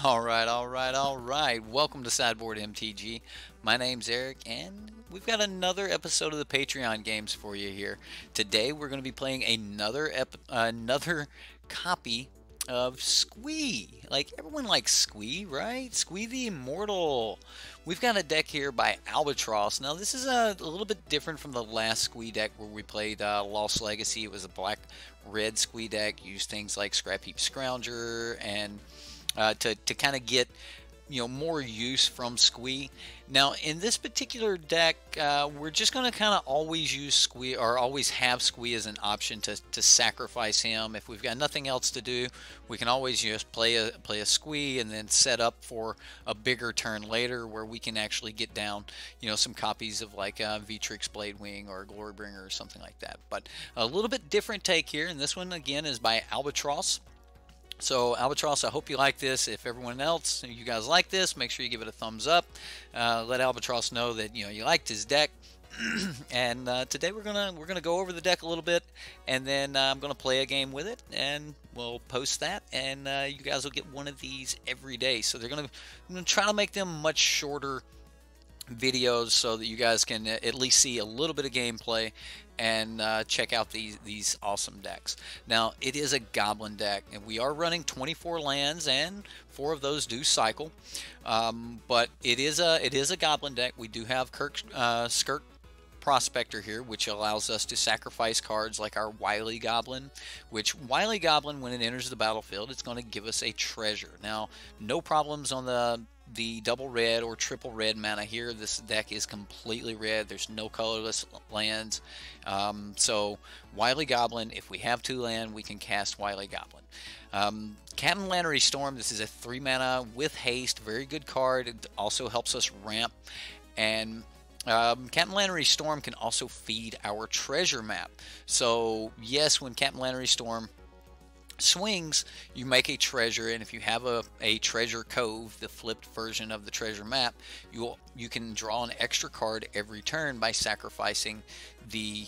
All right. Welcome to Sideboard MTG. My name's Eric, and we've got another episode of the Patreon games for you here. Today, we're going to be playing another copy of Squee. Like everyone likes Squee, right? Squee the Immortal. We've got a deck here by Albatross. Now, this is a little bit different from the last Squee deck where we played Lost Legacy. It was a black-red Squee deck. Used things like Scrap Heap Scrounger and to kind of get more use from Squee. Now in this particular deck, we're just going to kind of always use Squee, or always have Squee as an option to sacrifice him. If we've got nothing else to do, we can always just play a Squee and then set up for a bigger turn later where we can actually get down some copies of like Vitrix Bladewing or Glorybringer or something like that. But a little bit different take here, and this one again is by Albatross. So Albatross, I hope you like this. If everyone else, you guys like this, make sure you give it a thumbs up. Let Albatross know that you liked his deck. And today we're gonna go over the deck a little bit, and then I'm gonna play a game with it, and we'll post that, and you guys will get one of these every day. So I'm gonna try to make them much shorter videos so that you guys can at least see a little bit of gameplay and check out these awesome decks. Now it is a goblin deck, and we are running 24 lands, and 4 of those do cycle. But it is a goblin deck. We do have Skirk Prospector here, which allows us to sacrifice cards like our Wily Goblin, which Wily Goblin, when it enters the battlefield, it's going to give us a treasure. Now, no problems on the double red or triple red mana here. This deck is completely red. There's no colorless lands. So Wily Goblin, if we have 2 land, we can cast Wily Goblin. Captain Lannery Storm, this is a 3 mana with haste, very good card. It also helps us ramp. And Captain Lannery Storm can also feed our treasure map. So yes, when Captain Lannery Storm swings, you make a treasure, and if you have a treasure cove, the flipped version of the treasure map, you can draw an extra card every turn by sacrificing the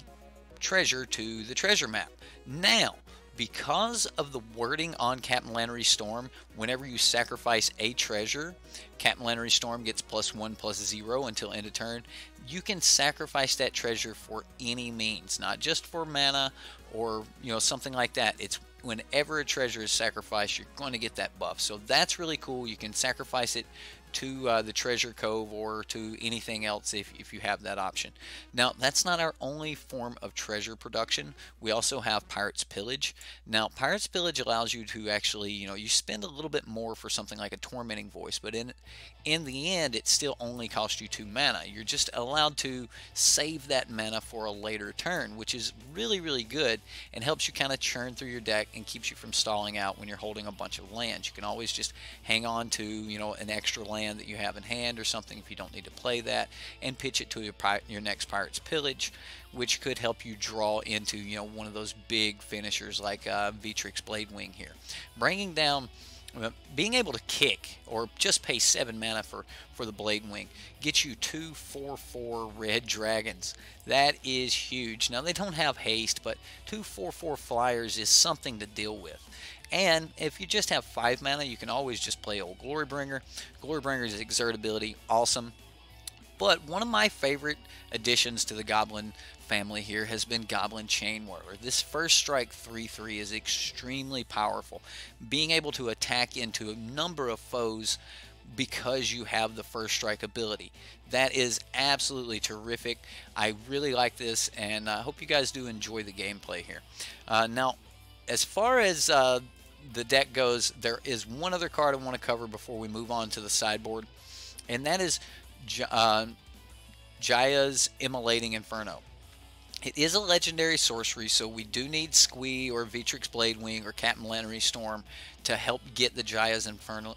treasure to the treasure map. Now, because of the wording on Captain Lannery Storm, whenever you sacrifice a treasure, Captain Lannery Storm gets +1/+0 until end of turn. You can sacrifice that treasure for any means, not just for mana or something like that. It's whenever a treasure is sacrificed, you're going to get that buff. So that's really cool. You can sacrifice it to the treasure cove or to anything else if you have that option. Now, that's not our only form of treasure production. We also have Pirate's Pillage. Now, Pirate's Pillage allows you to actually, you spend a little bit more for something like a Tormenting Voice, but in the end, it still only costs you 2 mana. You're just allowed to save that mana for a later turn, which is really, really good and helps you kind of churn through your deck and keeps you from stalling out when you're holding a bunch of lands. You can always just hang on to, an extra land that you have in hand or something if you don't need to play that, and pitch it to your next Pirate's Pillage, which could help you draw into one of those big finishers like Vitrix Bladewing here. Bringing down, being able to kick or just pay 7 mana for the Bladewing gets you 2 4/4 red dragons. That is huge. Now they don't have haste, but 2 4/4 flyers is something to deal with. And if you just have 5 mana, you can always just play old Glorybringer. Glorybringer's exert ability, awesome. But one of my favorite additions to the Goblin family here has been Goblin Chain Whirler. This first strike 3/3 is extremely powerful. Being able to attack into a number of foes because you have the first strike ability. That is absolutely terrific. I really like this, and I hope you guys do enjoy the gameplay here. Now, as far as the deck goes, there is one other card I want to cover before we move on to the sideboard, and that is Jaya's Immolating Inferno. It is a legendary sorcery, so we do need Squee or Vitrix Bladewing or Captain Lannery Storm to help get the Jaya's Inferno,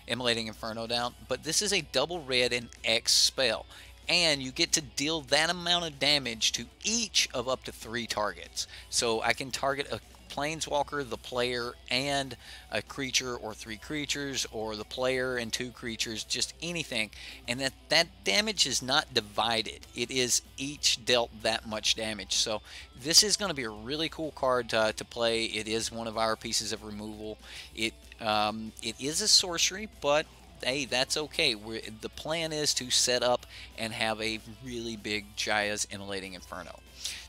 Immolating Inferno down. But this is a double red and X spell, and you get to deal that amount of damage to each of up to 3 targets. So I can target a planeswalker, the player, and a creature or 3 creatures, or the player and 2 creatures, just anything. And that damage is not divided. It is each dealt that much damage. So this is going to be a really cool card to play. It is one of our pieces of removal. It is a sorcery, but hey, that's okay. The plan is to set up and have a really big Jaya's Immolating Inferno.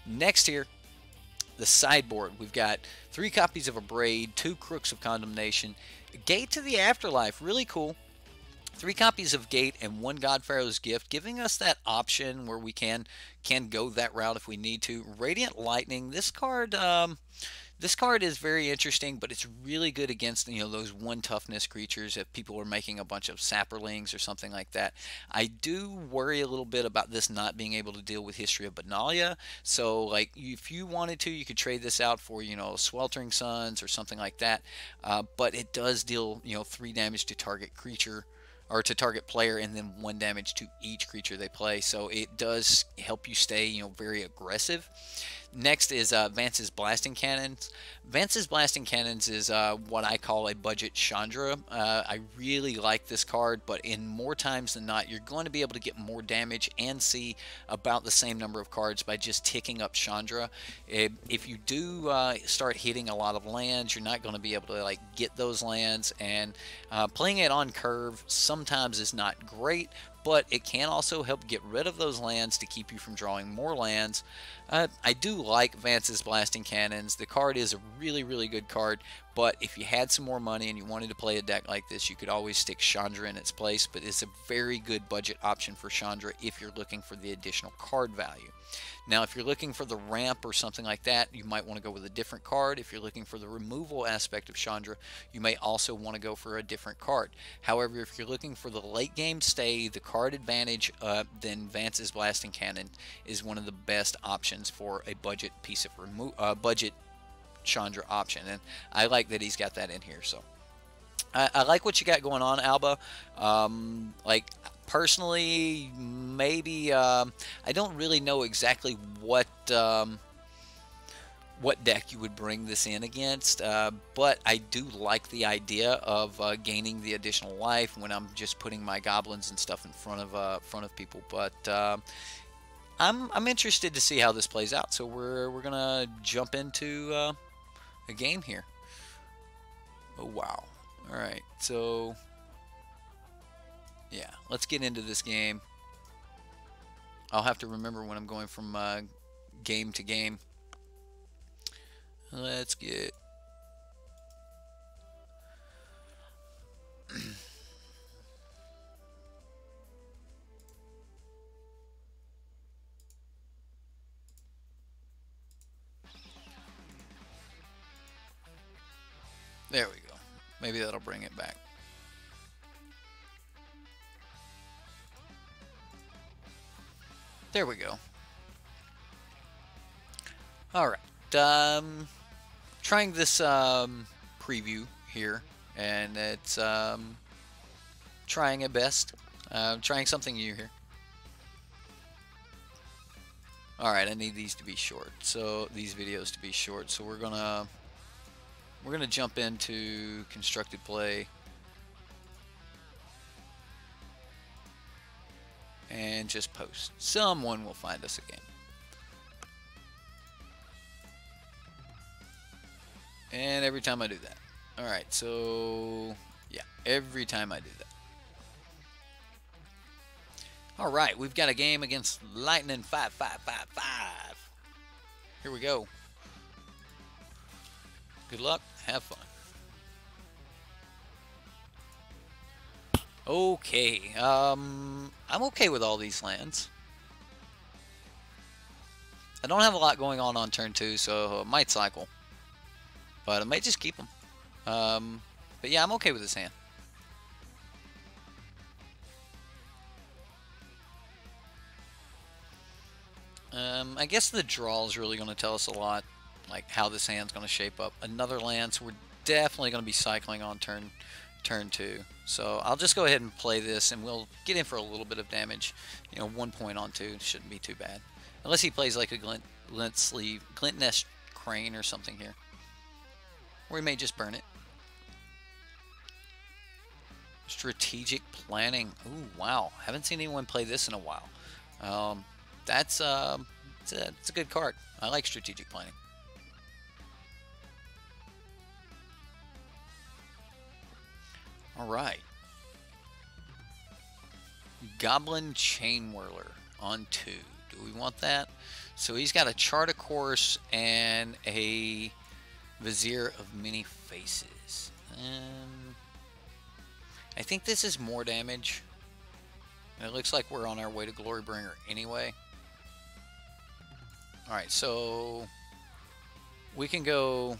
Next here, the sideboard. We've got 3 copies of Abrade, 2 Crooks of Condemnation, Gate to the Afterlife, really cool. 3 copies of Gate and 1 Godpharaoh's Gift, giving us that option where we can go that route if we need to. Radiant Lightning. This card is very interesting, but it's really good against, you know, those 1 toughness creatures if people are making a bunch of sapperlings or something like that. I do worry a little bit about this not being able to deal with History of Benalia. So, like, if you wanted to, you could trade this out for, you know, Sweltering Suns or something like that. But it does deal, you know, 3 damage to target creature, or to target player, and then 1 damage to each creature they play. So it does help you stay, you know, very aggressive. Next is Vance's Blasting Cannons. Vance's Blasting Cannons is what I call a budget Chandra. I really like this card, but in more times than not, you're going to be able to get more damage and see about the same number of cards by just ticking up Chandra. If you do start hitting a lot of lands, you're not going to be able to like get those lands, and playing it on curve sometimes is not great, but it can also help get rid of those lands to keep you from drawing more lands. I do like Vance's Blasting Cannons. The card is a really, really good card, but if you had some more money and you wanted to play a deck like this, you could always stick Chandra in its place, but it's a very good budget option for Chandra if you're looking for the additional card value. Now, if you're looking for the ramp or something like that, you might want to go with a different card. If you're looking for the removal aspect of Chandra, you may also want to go for a different card. However, if you're looking for the late game stay, the card advantage, then Vance's Blasting Cannon is one of the best options for a budget piece of budget Chandra option, and I like that he's got that in here. So I like what you got going on, Alba. Like, personally, maybe I don't really know exactly what deck you would bring this in against, but I do like the idea of gaining the additional life when I'm just putting my goblins and stuff in front of people. But I'm interested to see how this plays out. So we're gonna jump into a game here. Oh wow! All right, so yeah, let's get into this game. I'll have to remember when I'm going from game to game. Let's get there we go. Maybe that'll bring it back. There we go. All right. Trying this preview here, and it's trying it best. Trying something new here. All right, I need these to be short. So these videos to be short. So we're gonna jump into constructed play and just post. Someone will find us again. And every time I do that. Alright, so yeah, every time I do that. Alright, we've got a game against Lightning 5555. Here we go. Good luck, have fun. Okay, I'm okay with all these lands. I don't have a lot going on turn 2, so I might cycle. But I might just keep them. But yeah, I'm okay with this hand. I guess the draw is really going to tell us a lot, like how this hand's going to shape up. Another land, so we're definitely going to be cycling on turn 2. So I'll just go ahead and play this, and we'll get in for a little bit of damage. You know, 1 point on 2 shouldn't be too bad. Unless he plays like a Glint Nest Crane or something here. Or we may just burn it. Strategic planning. Ooh, wow. Haven't seen anyone play this in a while. It's a good card. I like strategic planning. All right. Goblin Chain Whirler on 2. Do we want that? So he's got a chart of course and a Vizier of Many Faces. I think this is more damage. It looks like we're on our way to Glorybringer anyway. Alright, so we can go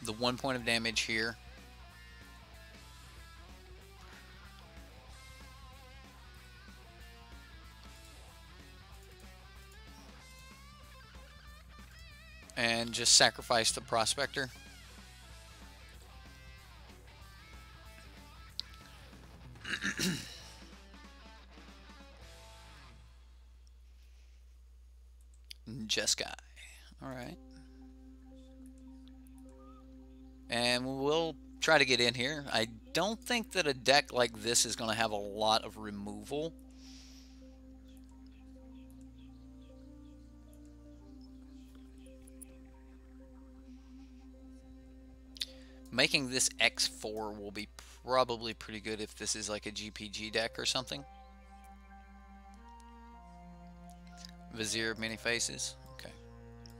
the 1 point of damage here. And just sacrifice the Prospector. Jeskai. Alright. And we'll try to get in here. I don't think that a deck like this is going to have a lot of removal. Making this X4 will be probably pretty good if this is like a GPG deck or something. Vizier of Many Faces. Okay.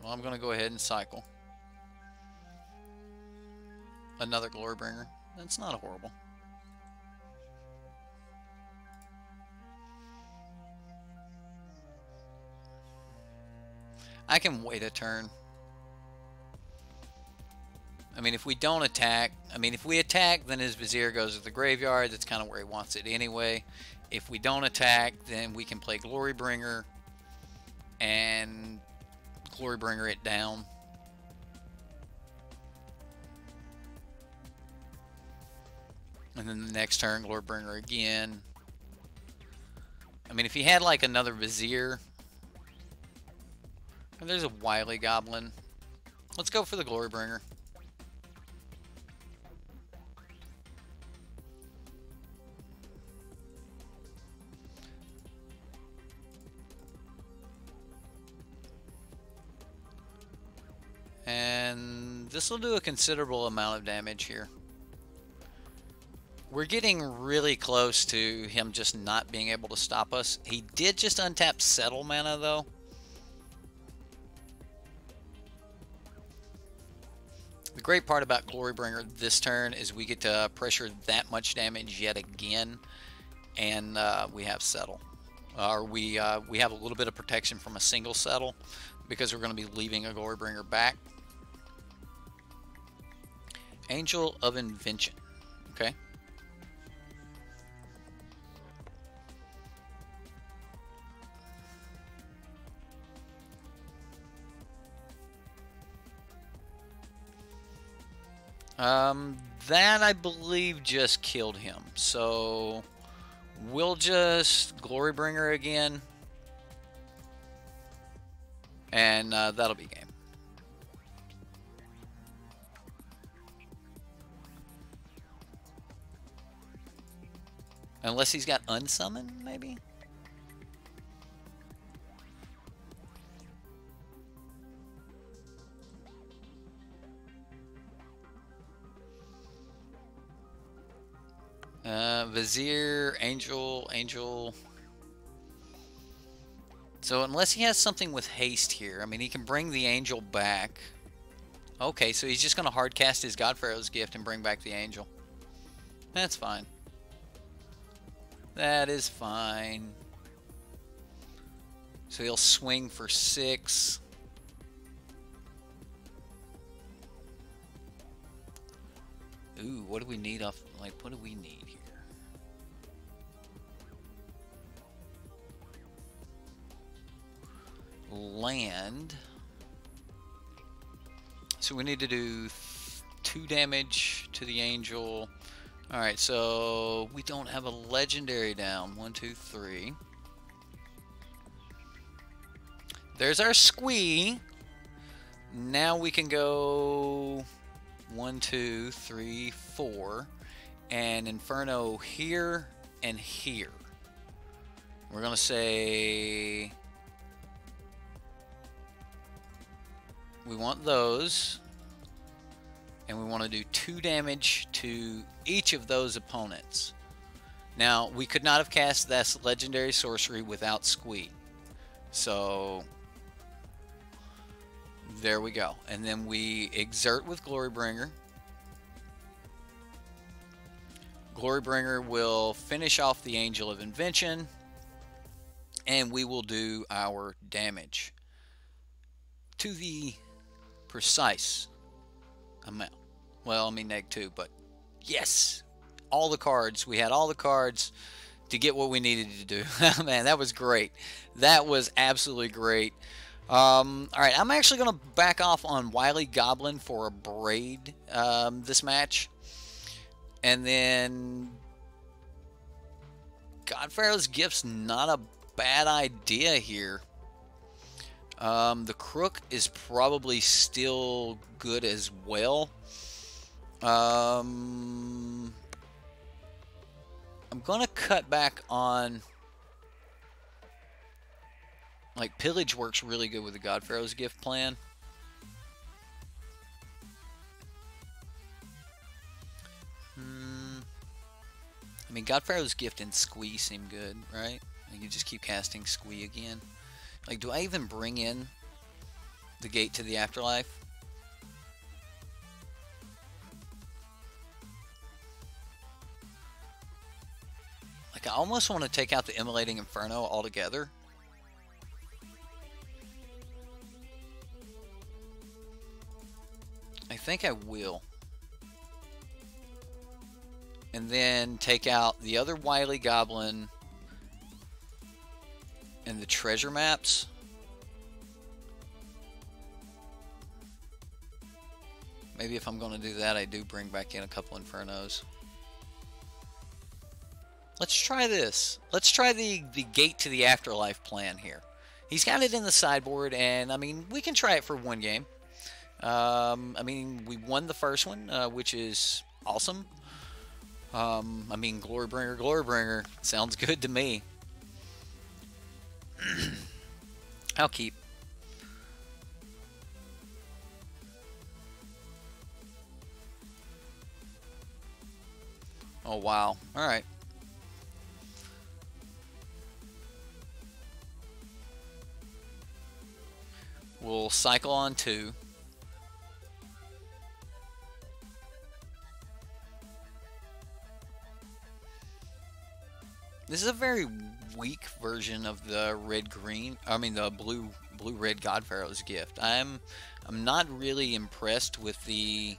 Well, I'm going to go ahead and cycle. Another Glorybringer. That's not horrible. I can wait a turn. I mean, if we don't attack, if we attack, then his Vizier goes to the graveyard. That's kind of where he wants it anyway. If we don't attack, then we can play Glorybringer and Glorybringer it down. And then the next turn, Glorybringer again. I mean, if he had like another Vizier. And there's a Wily Goblin. Let's go for the Glorybringer. And this will do a considerable amount of damage here. We're getting really close to him just not being able to stop us. He did just untap Settle mana though. The great part about Glorybringer this turn is we get to pressure that much damage yet again, and we have Settle. Or we have a little bit of protection from a single Settle because we're going to be leaving a Glorybringer back. Angel of Invention. Okay. That I believe just killed him. So we'll just Glorybringer again. And that'll be game. Unless he's got Unsummon, maybe? Vizier, Angel. So unless he has something with haste here, I mean, he can bring the Angel back. Okay, so he's just going to hard cast his Godpharaoh's Gift and bring back the Angel. That's fine. That is fine. So he'll swing for 6. Ooh, what do we need off? Like, what do we need here? Land. So we need to do 2 damage to the Angel. Alright, so we don't have a legendary down. 1, 2, 3. There's our Squee. Now we can go 1, 2, 3, 4, and Inferno here and here. We're gonna say we want those, and we want to do 2 damage to each of those opponents. Now, we could not have cast this legendary sorcery without Squee. So, there we go. And then we exert with Glorybringer. Glorybringer will finish off the Angel of Invention, and we will do our damage to the precise amount. Well, I mean -2, but yes! All the cards. We had all the cards to get what we needed to do. Man, that was great. That was absolutely great. Alright, I'm actually going to back off on Wily Goblin for a Braid this match. And then Godpharaoh's Gift's not a bad idea here. The Crook is probably still good as well. I'm gonna cut back on, like, Pillage works really good with the Godpharaoh's Gift plan. I mean, Godpharaoh's Gift and Squee seem good, right? Like, you just keep casting Squee again. Like, do I even bring in the Gate to the Afterlife? Like, I almost want to take out the Immolating Inferno altogether. I think I will. And then take out the other Wily Goblin and the treasure maps. Maybe if I'm going to do that, I do bring back in a couple Infernos. Let's try this. Let's try the Gate to the Afterlife plan here. He's got it in the sideboard, and I mean, we can try it for 1 game. I mean, we won the first one, which is awesome. I mean, Glorybringer, Glorybringer sounds good to me. I'll keep. Oh, wow. All right. We'll cycle on 2. This is a very weak version of the red-green, I mean the blue-red Godpharaoh's Gift. I'm not really impressed with the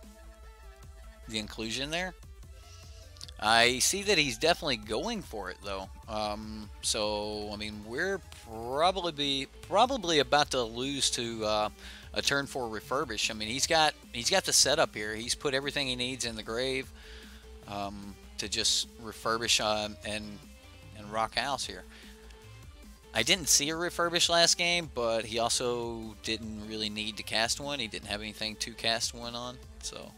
inclusion there. I see that he's definitely going for it though. So I mean, we're probably about to lose to a turn 4 refurbish. I mean, he's got the setup here. He's put everything he needs in the grave to just refurbish and rock house here. I didn't see a refurbish last game, but he also didn't really need to cast one. He didn't have anything to cast one on, so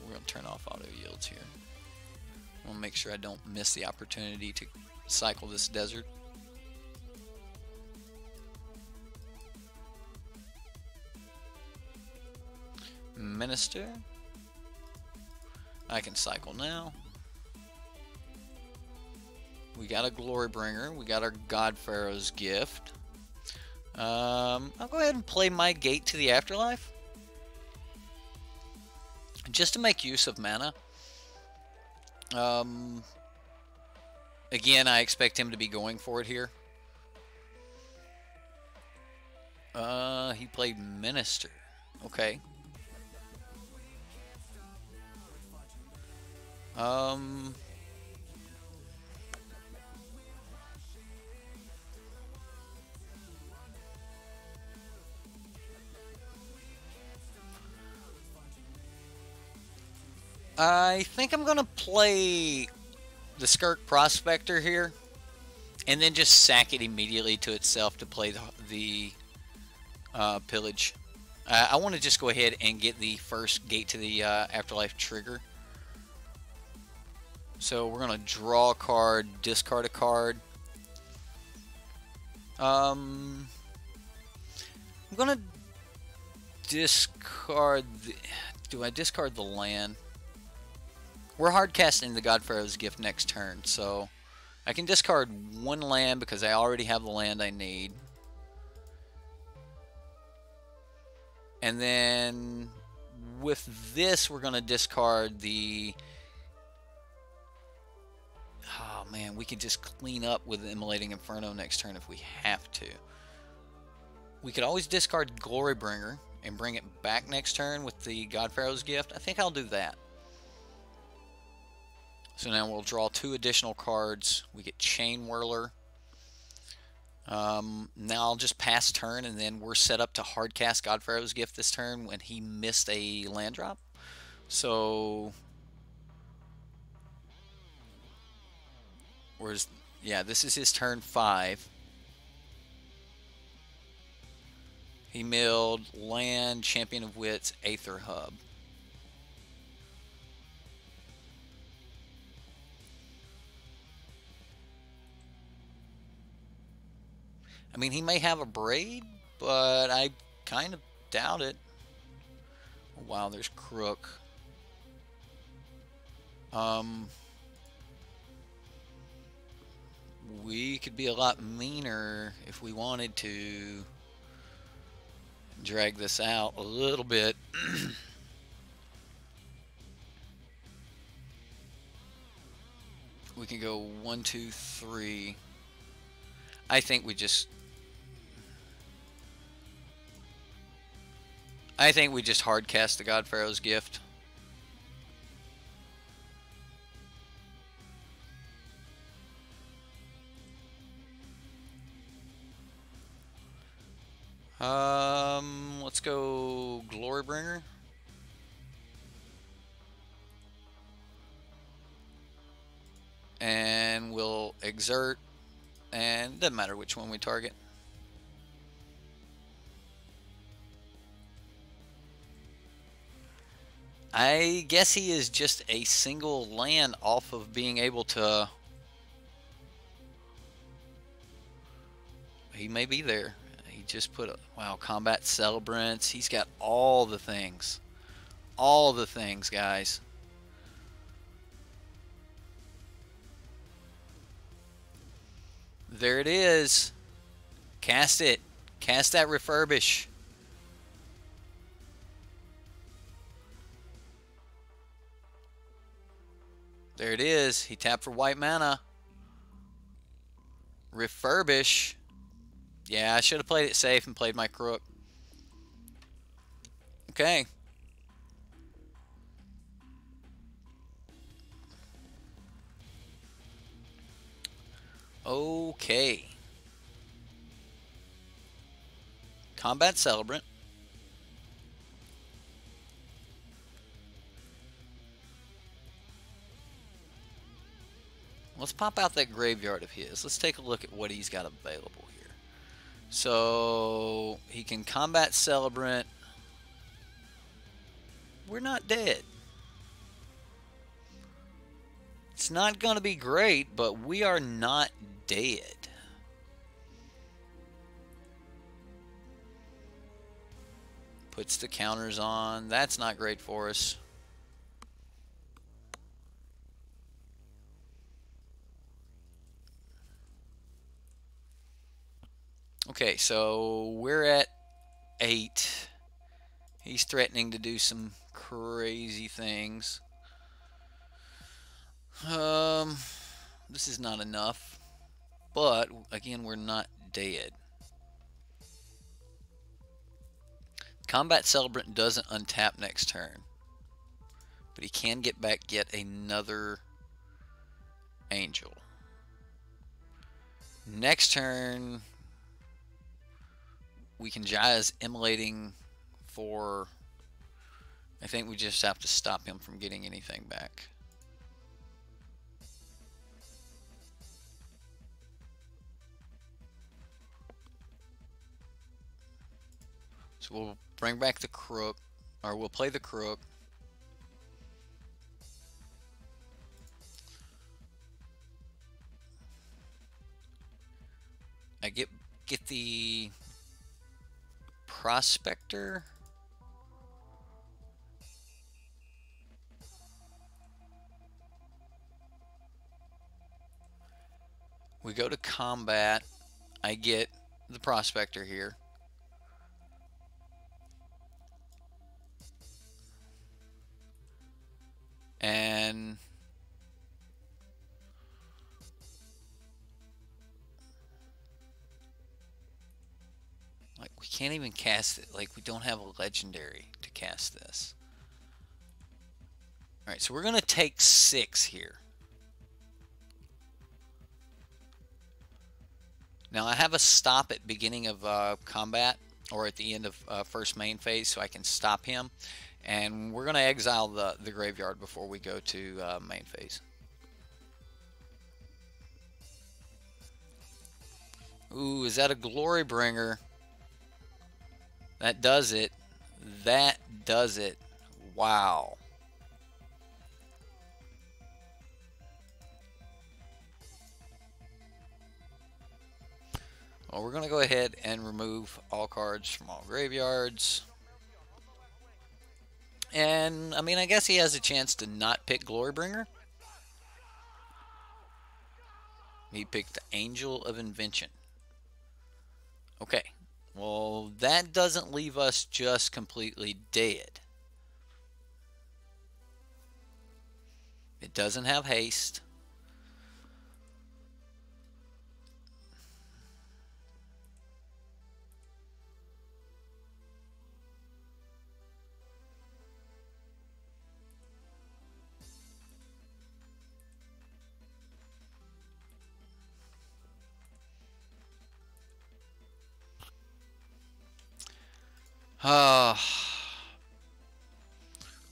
we're going to turn off auto yields here. I want to make sure I don't miss the opportunity to cycle this desert. Minister. I can cycle now. We got a Glorybringer. We got our Godpharaoh's Gift. I'll go ahead and play my Gate to the Afterlife. Just to make use of mana. Again, I expect him to be going for it here. He played Minister. Okay. I think I'm going to play the Skirk Prospector here, and then just sack it immediately to itself to play the Pillage. I want to just go ahead and get the first Gate to the Afterlife trigger. So we're going to draw a card, discard a card. I'm going to discard the... Do I discard the land? We're hard casting the God Pharaoh's Gift next turn, so I can discard one land because I already have the land I need. And then with this, we're going to discard the... Oh man, we could just clean up with Immolating Inferno next turn if we have to. We could always discard Glorybringer and bring it back next turn with the God Pharaoh's Gift. I think I'll do that. So now we'll draw 2 additional cards. We get Chain Whirler. Now I'll just pass turn, and then we're set up to hardcast God Pharaoh's Gift this turn when he missed a land drop. So, yeah, this is his turn 5. He milled land, Champion of Wits, Aether Hub. I mean, he may have a Braid, but I kind of doubt it. Oh, wow, there's Crook. We could be a lot meaner if we wanted to drag this out a little bit. We can go 1, 2, 3. I think we just hardcast the God Pharaoh's Gift. Let's go Glorybringer. And we'll exert, and it doesn't matter which one we target. I guess he is just a single land off of being able to... He may be there. He just put a... Wow, Combat Celebrants. He's got all the things. All the things, guys. There it is. Cast it. Cast that Refurbish. There it is. He tapped for white mana. Refurbish. Yeah, I should have played it safe and played my Crook. Okay. Okay. Combat Celebrant. Let's pop out that graveyard of his. Let's take a look at what he's got available here. So he can Combat Celebrant. We're not dead. It's not going to be great, but we are not dead. Puts the counters on. That's not great for us. Okay, so we're at 8. He's threatening to do some crazy things. This is not enough. But, again, we're not dead. Combat Celebrant doesn't untap next turn. But he can get back yet another Angel. Next turn, we can Jaya's Immolating for... I think we just have to stop him from getting anything back. So we'll bring back the Crook, or we'll play the Crook. I get the Prospector. We go to combat. I get the Prospector here. And like, we can't even cast it. Like, we don't have a legendary to cast this. All right, so we're gonna take 6 here. Now I have a stop at beginning of combat, or at the end of first main phase, so I can stop him. And we're gonna exile the graveyard before we go to main phase. Ooh, is that a Glory Bringer? That does it. That does it. Wow. Well, we're going to go ahead and remove all cards from all graveyards. And, I mean, I guess he has a chance to not pick Glorybringer. He picked the Angel of Invention. Okay. Well, that doesn't leave us just completely dead. It doesn't have haste.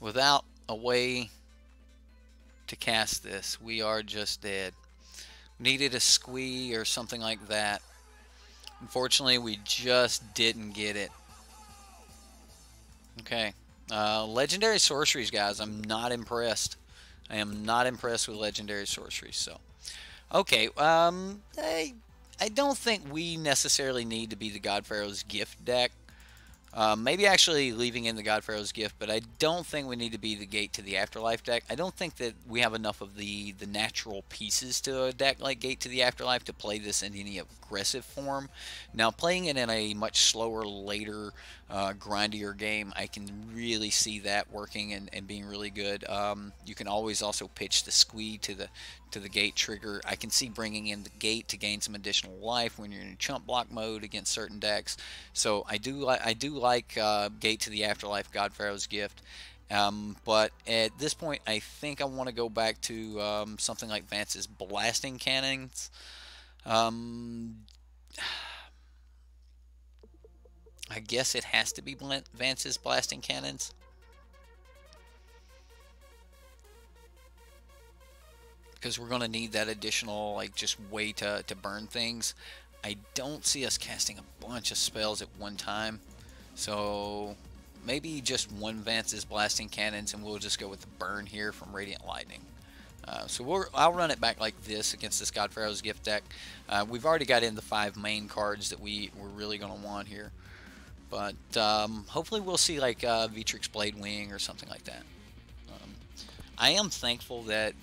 Without a way to cast this, we are just dead. Needed a Squee or something like that. Unfortunately, we just didn't get it. Okay. Legendary sorceries, guys. I'm not impressed. I am not impressed with legendary sorceries. So, okay. I don't think we necessarily need to be the God Pharaoh's Gift deck. Maybe actually leaving in the God Pharaoh's Gift, but I don't think we need to be the Gate to the Afterlife deck. I don't think that we have enough of the natural pieces to a deck like Gate to the Afterlife to play this in any aggressive form. Now, playing it in a much slower, later, grindier game, I can really see that working and being really good. You can always also pitch the Squee to the Gate trigger. I can see bringing in the Gate to gain some additional life when you're in chump block mode against certain decks. So I do like Gate to the Afterlife, God Pharaoh's Gift. But at this point, I think I want to go back to something like Vance's Blasting Cannons. I guess it has to be Vance's Blasting Cannons. Because we're going to need that additional, like, just way to burn things. I don't see us casting a bunch of spells at one time. So maybe just one Vance's Blasting Cannons, and we'll just go with the burn here from Radiant Lightning. I'll run it back like this against this God Pharaoh's Gift deck. We've already got in the 5 main cards that we're really going to want here. But hopefully we'll see like Vitrix Blade Wing or something like that. I am thankful that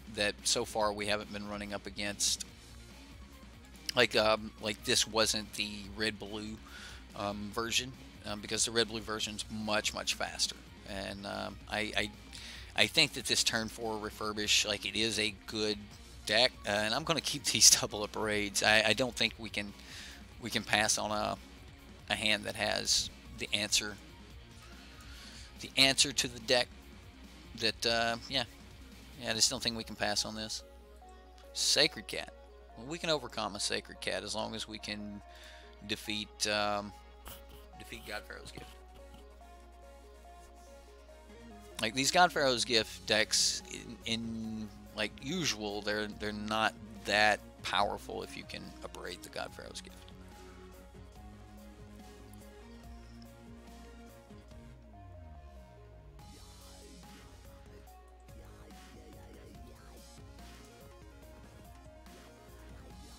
so far we haven't been running up against like this wasn't the red-blue version, because the red-blue version is much faster, and I think that this turn 4 refurbish, like, it is a good deck, and I'm going to keep these double-up raids. I don't think we can pass on a hand that has the answer to the deck. That yeah, I just don't think we can pass on this. Sacred Cat. Well, we can overcome a Sacred Cat as long as we can defeat God Pharaoh's Gift. Like, these God Pharaoh's Gift decks, in like usual, they're not that powerful if you can abrade the God Pharaoh's Gift.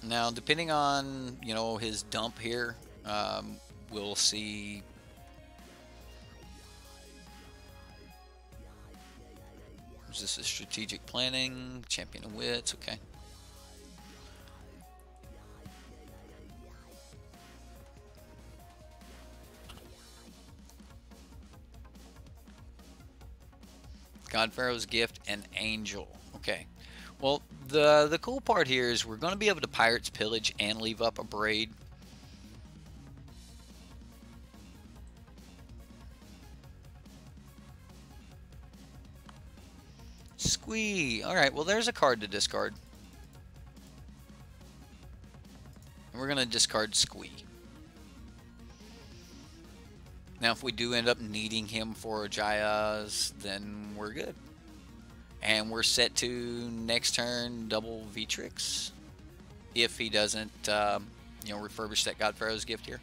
Now, depending on, you know, his dump here, we'll see. Is this a strategic planning? Champion of Wits, okay. God Pharaoh's Gift and Angel. Okay. Well, the cool part here is we're going to be able to Pirate's Pillage and leave up a Braid. Squee. All right, well, there's a card to discard. And we're going to discard Squee. Now, if we do end up needing him for Jayas, then we're good. And we're set to next turn double Vitrix. If he doesn't, you know, refurbish that God Pharaoh's Gift here.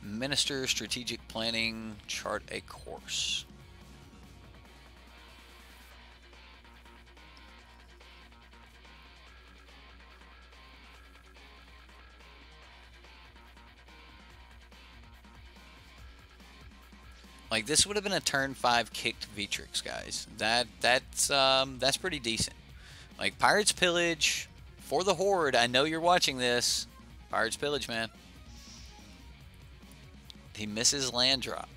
Minister Strategic Planning, chart a course. Like, this would have been a turn 5 kicked Vitrix, guys. That's pretty decent. Like, Pirate's Pillage for the Horde. I know you're watching this. Pirate's Pillage, man. He misses land drop.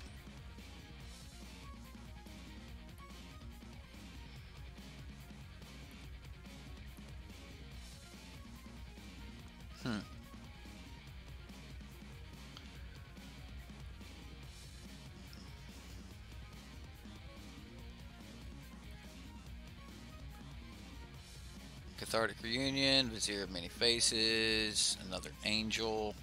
Cathartic Reunion, Vizier of Many Faces, another Angel.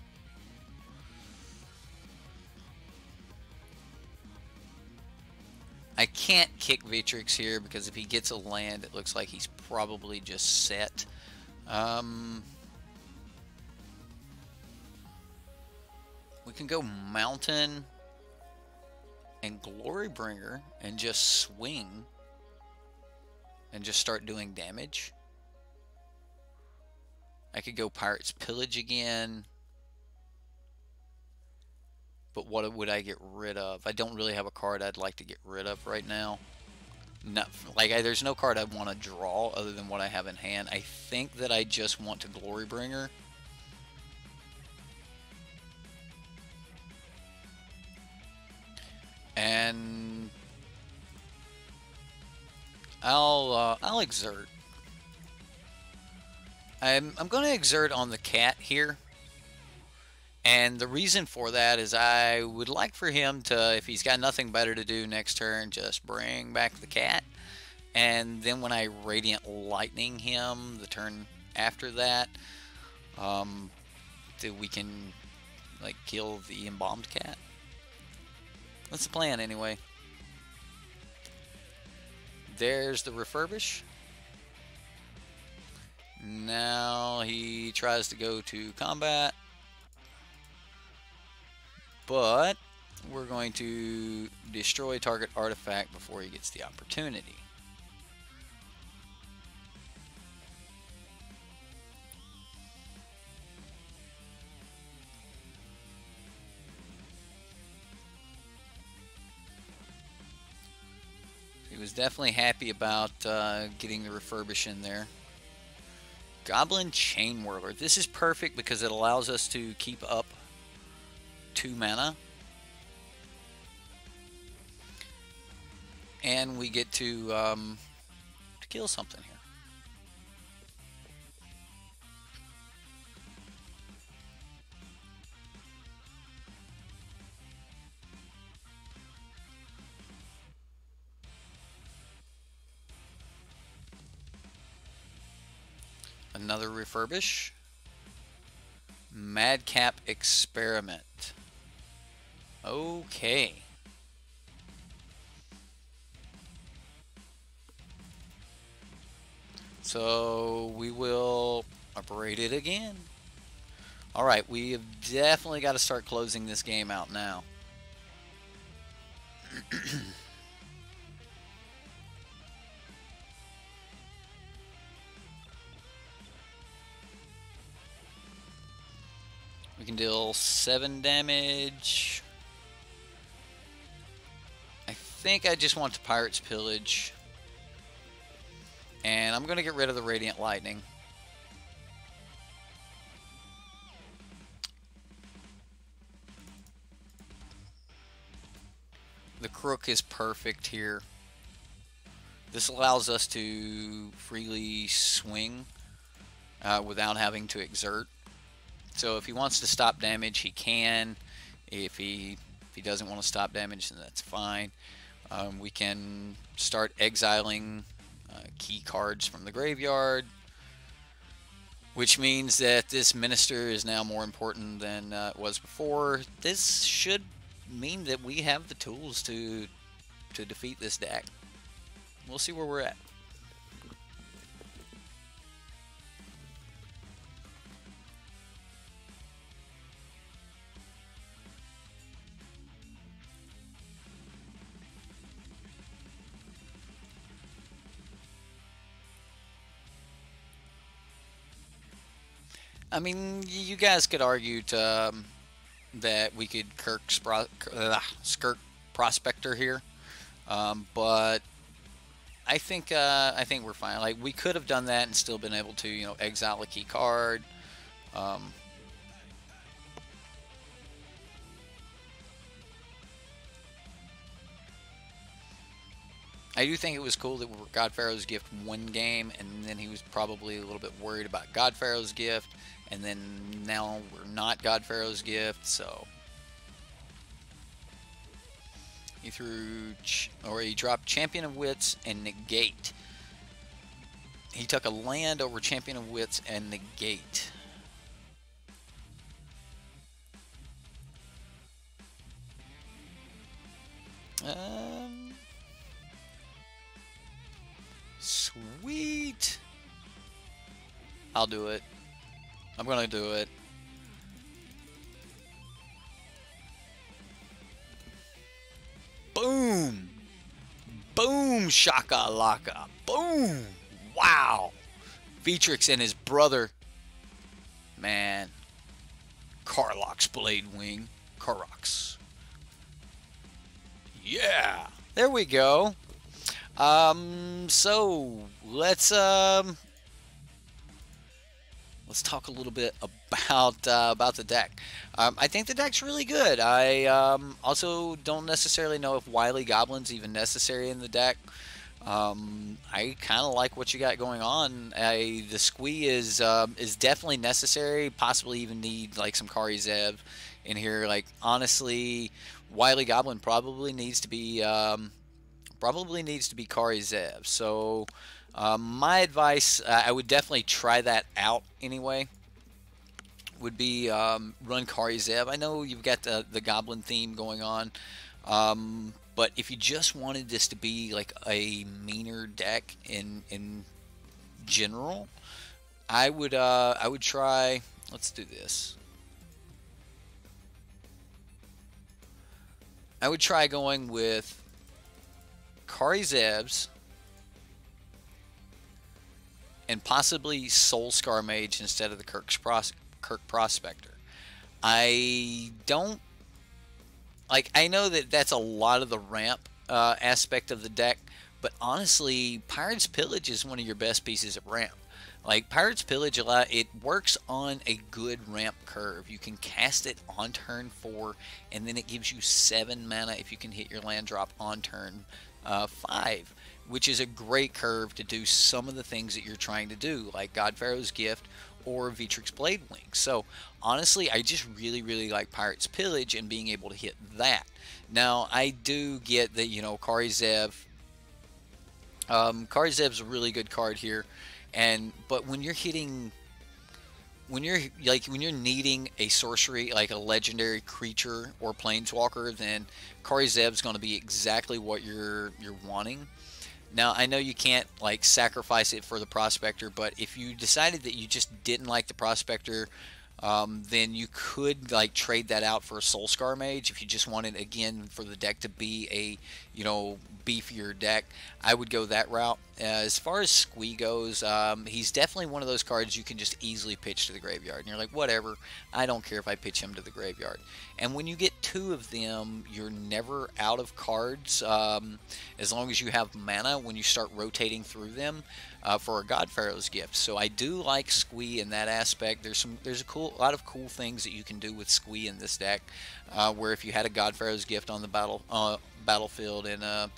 I can't kick Vitrix here because if he gets a land, it looks like he's probably just set. We can go Mountain and Glorybringer and just swing and just start doing damage. I could go Pirate's Pillage again. But what would I get rid of? I don't really have a card I'd like to get rid of right now. Not, like, there's no card I want to draw other than what I have in hand. I think that I just want to Glorybringer. And I'll exert. I'm going to exert on the cat here. And the reason for that is I would like for him to, if he's got nothing better to do next turn, just bring back the cat. And then when I Radiant Lightning him the turn after that, we can, like, kill the embalmed cat. That's the plan anyway. There's the refurbish. Now he tries to go to combat. But we're going to destroy target artifact before he gets the opportunity. He was definitely happy about getting the refurbish in there. Goblin Chain Whirler. This is perfect because it allows us to keep up 2 mana. And we get to kill something here. Another refurbish. Madcap Experiment. Okay. So we will operate it again. Alright, we have definitely got to start closing this game out now. can deal 7 damage. I think I just want the Pirate's Pillage. And I'm going to get rid of the Radiant Lightning. The Crook is perfect here. This allows us to freely swing without having to exert. So if he wants to stop damage, he can. If he doesn't want to stop damage, then that's fine. We can start exiling key cards from the graveyard, which means that this Minister is now more important than it was before. This should mean that we have the tools to defeat this deck. We'll see where we're at. I mean, you guys could argue that we could skirt Prospector here, but I think we're fine. Like, we could have done that and still been able to, you know, exile a key card. I do think it was cool that we were God Pharaoh's Gift one game, and then he was probably a little bit worried about God Pharaoh's Gift, and then now we're not God Pharaoh's Gift, so he he dropped Champion of Wits and Negate. He took a land over Champion of Wits and Negate. Sweet. I'll do it. I'm gonna do it. Boom. Boom, shaka laka. Boom. Wow. Featrix and his brother. Man. Karlach's Blade Wing. Karox. Yeah. There we go. So let's talk a little bit about the deck. I think the deck's really good. I also don't necessarily know if Wily Goblin's even necessary in the deck. I kind of like what you got going on. The Squee is definitely necessary. Possibly even need like some Kari Zev in here. Like, honestly, Wily Goblin probably needs to be Kari Zev. So my advice, I would definitely try that out anyway, would be run Kari Zev. I know you've got the Goblin theme going on, but if you just wanted this to be like a meaner deck in general, I would try, let's do this. I would try going with Kari Zevs and possibly Soulscar Mage instead of the Kirk Prospector. I don't like. I know that that's a lot of the ramp aspect of the deck, but honestly, Pirate's Pillage is one of your best pieces of ramp. Like, Pirate's Pillage, it works on a good ramp curve. You can cast it on turn 4, and then it gives you 7 mana if you can hit your land drop on turn 5, which is a great curve to do some of the things that you're trying to do, like God Pharaoh's Gift or Featrix Blade Wing. So, honestly, I just really, really like Pirate's Pillage and being able to hit that. Now, I do get that, you know, Kari Zev. Kari Zev's a really good card here. But when you're hitting, when you're needing a sorcery, like a legendary creature or planeswalker, then Kari Zev's going to be exactly what you're wanting. Now, I know you can't like sacrifice it for the Prospector, but if you decided that you just didn't like the Prospector, then you could like trade that out for a Soulscar Mage if you just wanted, again, for the deck to be a, you know, beefier deck, I would go that route. As far as Squee goes, he's definitely one of those cards you can just easily pitch to the graveyard. And you're like, whatever, I don't care if I pitch him to the graveyard. And when you get two of them, you're never out of cards, as long as you have mana when you start rotating through them for a God Pharaoh's Gift. So I do like Squee in that aspect. There's a lot of cool things that you can do with Squee in this deck, where if you had a God Pharaoh's Gift on the battlefield and a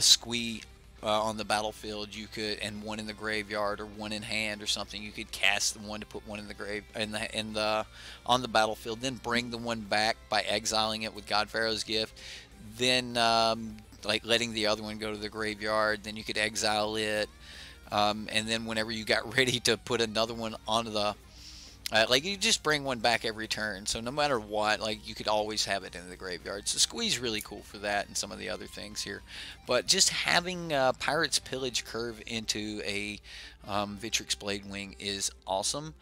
Squee on the battlefield, you could, and one in the graveyard or one in hand or something, you could cast the one to put one in the grave on the battlefield, then bring the one back by exiling it with God Pharaoh's Gift, then like letting the other one go to the graveyard, then you could exile it, and then whenever you got ready to put another one onto the like, you just bring one back every turn, so no matter what, like, you could always have it in the graveyard. So Squee's really cool for that and some of the other things here. But just having Pirate's Pillage curve into a Victrix Blade Wing is awesome.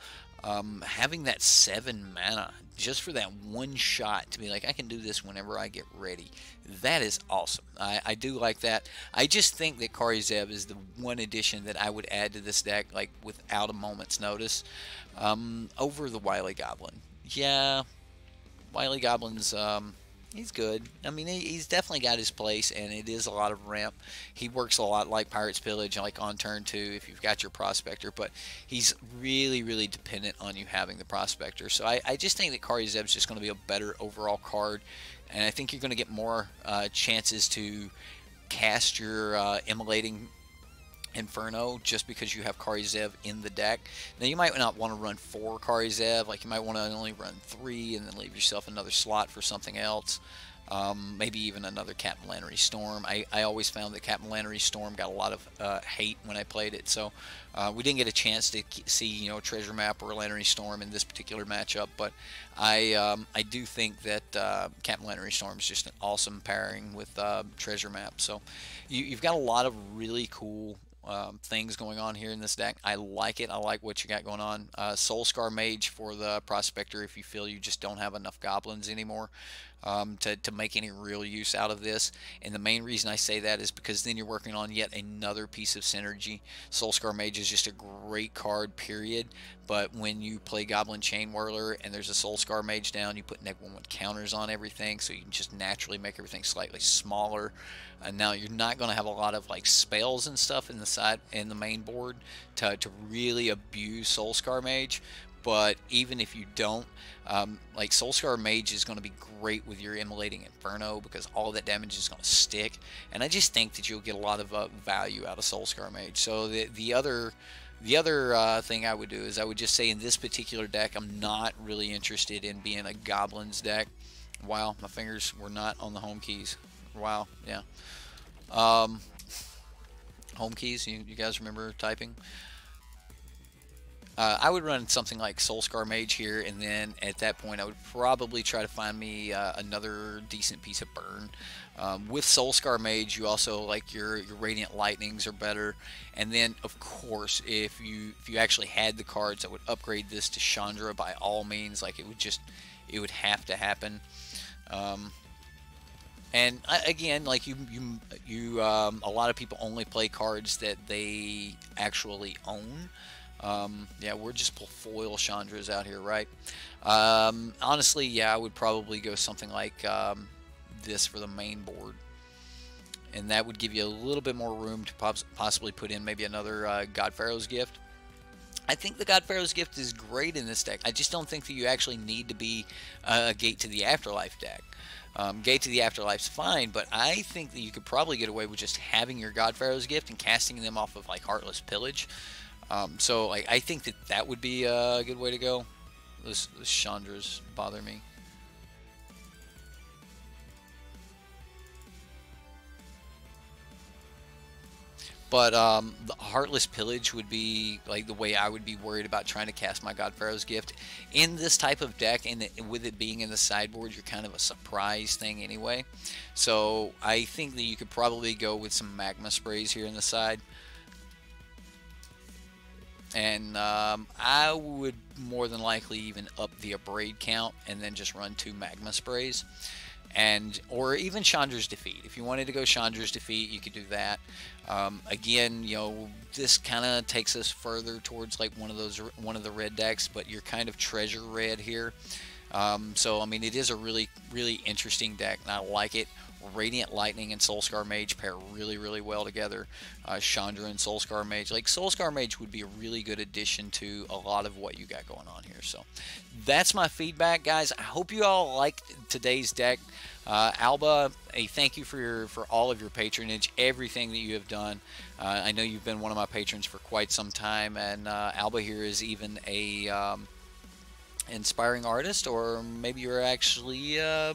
Having that 7 mana just for that one shot to be like, I can do this whenever I get ready, that is awesome. I do like that. I just think that Kari Zev is the one addition that I would add to this deck, like, without a moment's notice, over the Wily Goblin. Yeah, Wily Goblin's he's good. I mean, he's definitely got his place, and it is a lot of ramp. He works a lot like Pirate's Pillage, like on turn 2 if you've got your Prospector, but he's really, really dependent on you having the Prospector. So I just think that Kari Zeb's just going to be a better overall card, and I think you're going to get more chances to cast your Immolating Inferno just because you have Kari Zev in the deck. Now, you might not want to run 4 Kari Zev, like you might want to only run 3 and then leave yourself another slot for something else. Maybe even another Captain Lannery Storm. I always found that Captain Lannery Storm got a lot of hate when I played it, so we didn't get a chance to see, you know, Treasure Map or Lannery Storm in this particular matchup, but I do think that Captain Lannery Storm is just an awesome pairing with Treasure Map. So you've got a lot of really cool things going on here in this deck. I like it. I like what you got going on. Soulscar Mage for the Prospector if you feel you just don't have enough goblins anymore to make any real use out of this. And the main reason I say that is because then you're working on yet another piece of synergy. Soulscar Mage is just a great card, period. But when you play Goblin Chain Whirler and there's a Soulscar Mage down, you put -1/1 counters on everything, so you can just naturally make everything slightly smaller. Now you're not going to have a lot of like spells and stuff in the main board to really abuse Soulscar Mage. But even if you don't, like Soulscar Mage is going to be great with your Immolating Inferno because all of that damage is going to stick. And I just think that you'll get a lot of value out of Soulscar Mage. So the other thing I would do is I would just say in this particular deck, I'm not really interested in being a Goblins deck. Wow, my fingers were not on the home keys. Wow, yeah. Home keys, you guys remember typing? I would run something like Soulscar Mage here, and then at that point I would probably try to find me another decent piece of burn. With Soulscar Mage, you also, like, your Radiant Lightnings are better, and then of course if you actually had the cards that would upgrade this to Chandra, by all means, like, it would have to happen. And again, like a lot of people only play cards that they actually own. Yeah, we're just foil Chandras out here, right? Honestly, yeah, I would probably go something like this for the main board, and that would give you a little bit more room to possibly put in maybe another God Pharaoh's Gift. I think the God Pharaoh's Gift is great in this deck. I just don't think that you actually need to be a Gate to the Afterlife deck. Gate to the Afterlife's fine, but I think that you could probably get away with just having your God Pharaoh's Gift and casting them off of like Heartless Pillage. So like, I think that would be a good way to go. This Chandra's bother me. But the Heartless Pillage would be like the way I would be worried about trying to cast my God Pharaoh's Gift. In this type of deck, and with it being in the sideboard, you're kind of a surprise thing anyway. So I think that you could probably go with some Magma Sprays here in the side. And I would more than likely even up the Abrade count and then just run 2 Magma Sprays. and or even Chandra's Defeat. If you wanted to go Chandra's Defeat, you could do that. Again, you know, this kind of takes us further towards like one of the red decks, but you're kind of treasure red here. So I mean, it is a really interesting deck, and I like it. Radiant Lightning and Soulscar Mage pair really well together. Chandra and Soulscar Mage, like Soulscar Mage would be a really good addition to a lot of what you got going on here. So that's my feedback, guys. I hope you all liked today's deck. Alba, a thank you for all of your patronage, everything that you have done. I know you've been one of my patrons for quite some time, and Alba here is even a inspiring artist, or maybe you're actually a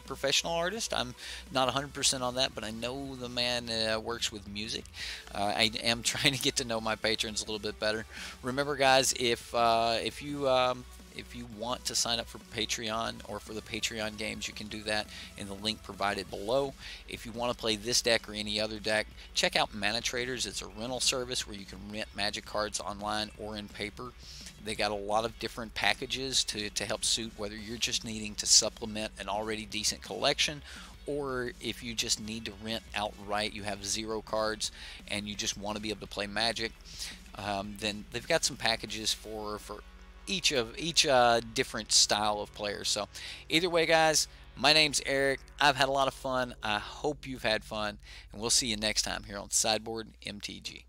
professional artist. I'm not 100% on that, but I know the man works with music. I am trying to get to know my patrons a little bit better. Remember, guys, if you want to sign up for Patreon or for the Patreon games, you can do that in the link provided below. If you want to play this deck or any other deck, check out Manatraders. It's a rental service where you can rent Magic cards online or in paper. They got a lot of different packages to help suit whether you're just needing to supplement an already decent collection, or if you just need to rent outright, you have 0 cards and you just want to be able to play Magic. Then they've got some packages for each different style of players. So either way, guys, my name's Eric. I've had a lot of fun. I hope you've had fun, and we'll see you next time here on Sideboard MTG.